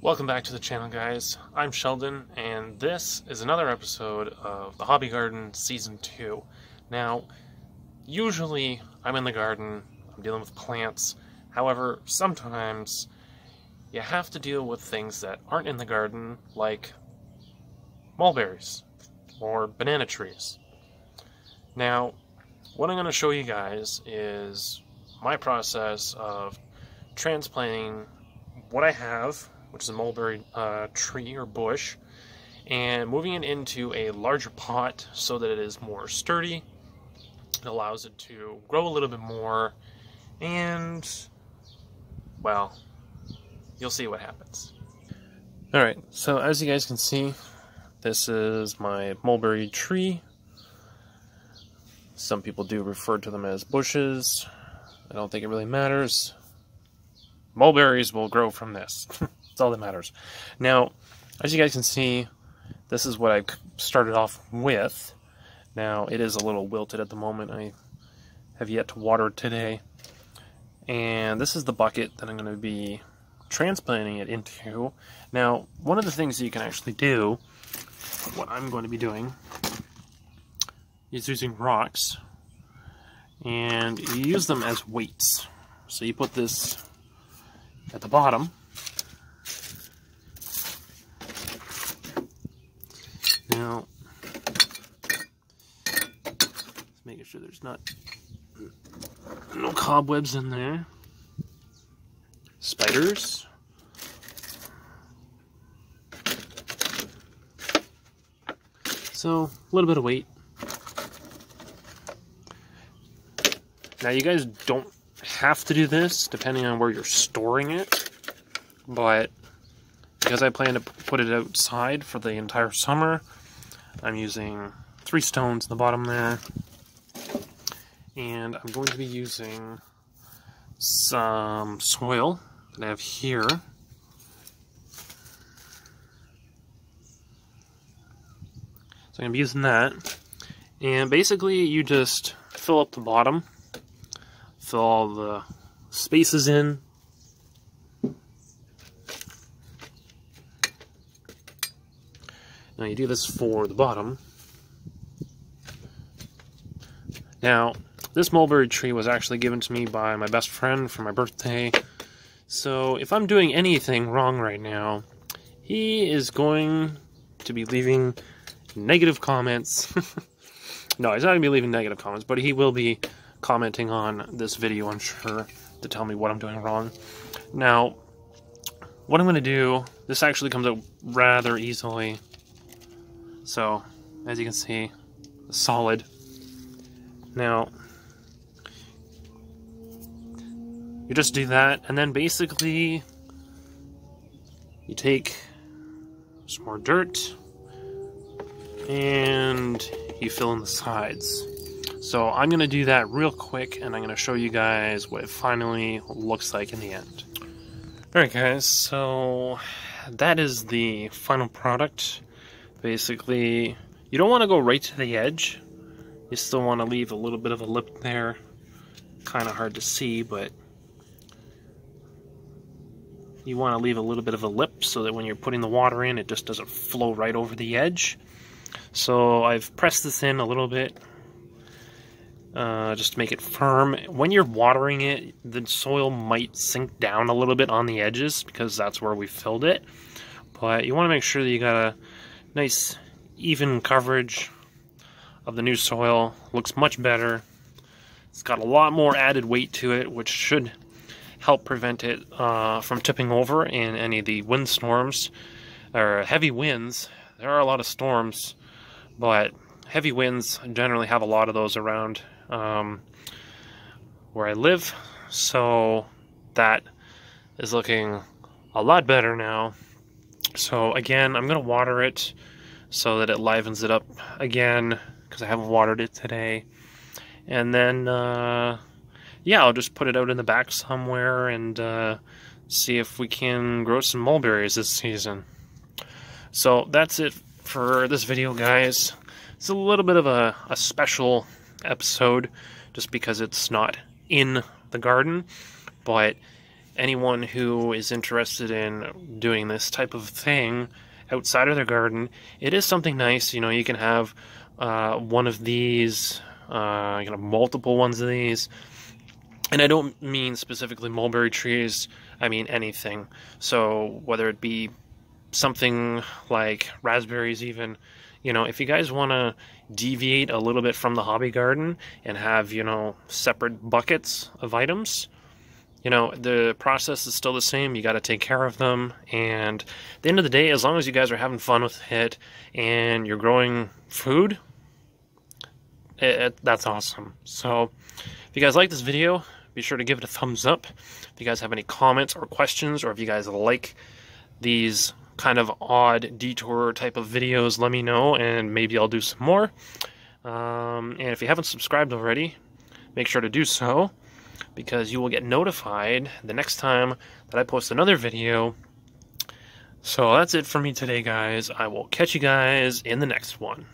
Welcome back to the channel, guys. I'm Sheldon, and this is another episode of the Hobby Garden Season 2. Now, usually I'm in the garden, I'm dealing with plants. However, sometimes you have to deal with things that aren't in the garden, like mulberries or banana trees. Now, what I'm going to show you guys is my process of transplanting what I have, which is a mulberry tree or bush, and moving it into a larger pot so that it is more sturdy. It allows it to grow a little bit more, and, well, you'll see what happens. Alright, so as you guys can see, this is my mulberry tree. Some people do refer to them as bushes. I don't think it really matters. Mulberries will grow from this. That's all that matters. Now, as you guys can see, this is what I started off with. Now, it is a little wilted at the moment. I have yet to water it today. And this is the bucket that I'm going to be transplanting it into. Now, one of the things that you can actually do, what I'm going to be doing, is using rocks. And you use them as weights. So you put this at the bottom. Now, just making sure there's no cobwebs in there. Spiders. So, a little bit of weight. Now, you guys don't have to do this, depending on where you're storing it, but because I plan to put it outside for the entire summer, I'm using 3 stones in the bottom there, and I'm going to be using some soil that I have here. So I'm going to be using that, and basically you just fill up the bottom, fill all the spaces in. Now you do this for the bottom. Now, this mulberry tree was actually given to me by my best friend for my birthday. So if I'm doing anything wrong right now, he is going to be leaving negative comments. No, he's not going to be leaving negative comments, but he will be commenting on this video, I'm sure, to tell me what I'm doing wrong. Now, what I'm going to do, this actually comes out rather easily. So, as you can see, solid. Now, you just do that, and then basically, you take some more dirt, and you fill in the sides. So I'm going to do that real quick, and I'm going to show you guys what it finally looks like in the end. Alright guys, so that is the final product. Basically, you don't want to go right to the edge. You still want to leave a little bit of a lip there. Kind of hard to see, but you want to leave a little bit of a lip so that when you're putting the water in, it just doesn't flow right over the edge. So I've pressed this in a little bit. Just to make it firm. When you're watering it, the soil might sink down a little bit on the edges because that's where we filled it. But you want to make sure that you got a nice even coverage of the new soil. Looks much better. It's got a lot more added weight to it, which should help prevent it from tipping over in any of the windstorms or heavy winds. There are a lot of storms, but heavy winds generally have a lot of those around where I live, so that is looking a lot better now. So again, I'm going to water it so that it livens it up again, because I haven't watered it today. And then, yeah, I'll just put it out in the back somewhere and see if we can grow some mulberries this season. So that's it for this video, guys. It's a little bit of a special episode just because it's not in the garden, but anyone who is interested in doing this type of thing outside of their garden, it is something nice. You know, you can have one of these, you can have multiple ones of these. And I don't mean specifically mulberry trees, I mean anything. So whether it be something like raspberries even, you know, if you guys want to deviate a little bit from the hobby garden and have, you know, separate buckets of items, you know, the process is still the same. You got to take care of them. And at the end of the day, as long as you guys are having fun with it and you're growing food, that's awesome. So if you guys like this video, be sure to give it a thumbs up. If you guys have any comments or questions, or if you guys like these kind of odd detour type of videos, let me know, and maybe I'll do some more. And if you haven't subscribed already, make sure to do so, because you will get notified the next time that I post another video. So that's it for me today, guys. I will catch you guys in the next one.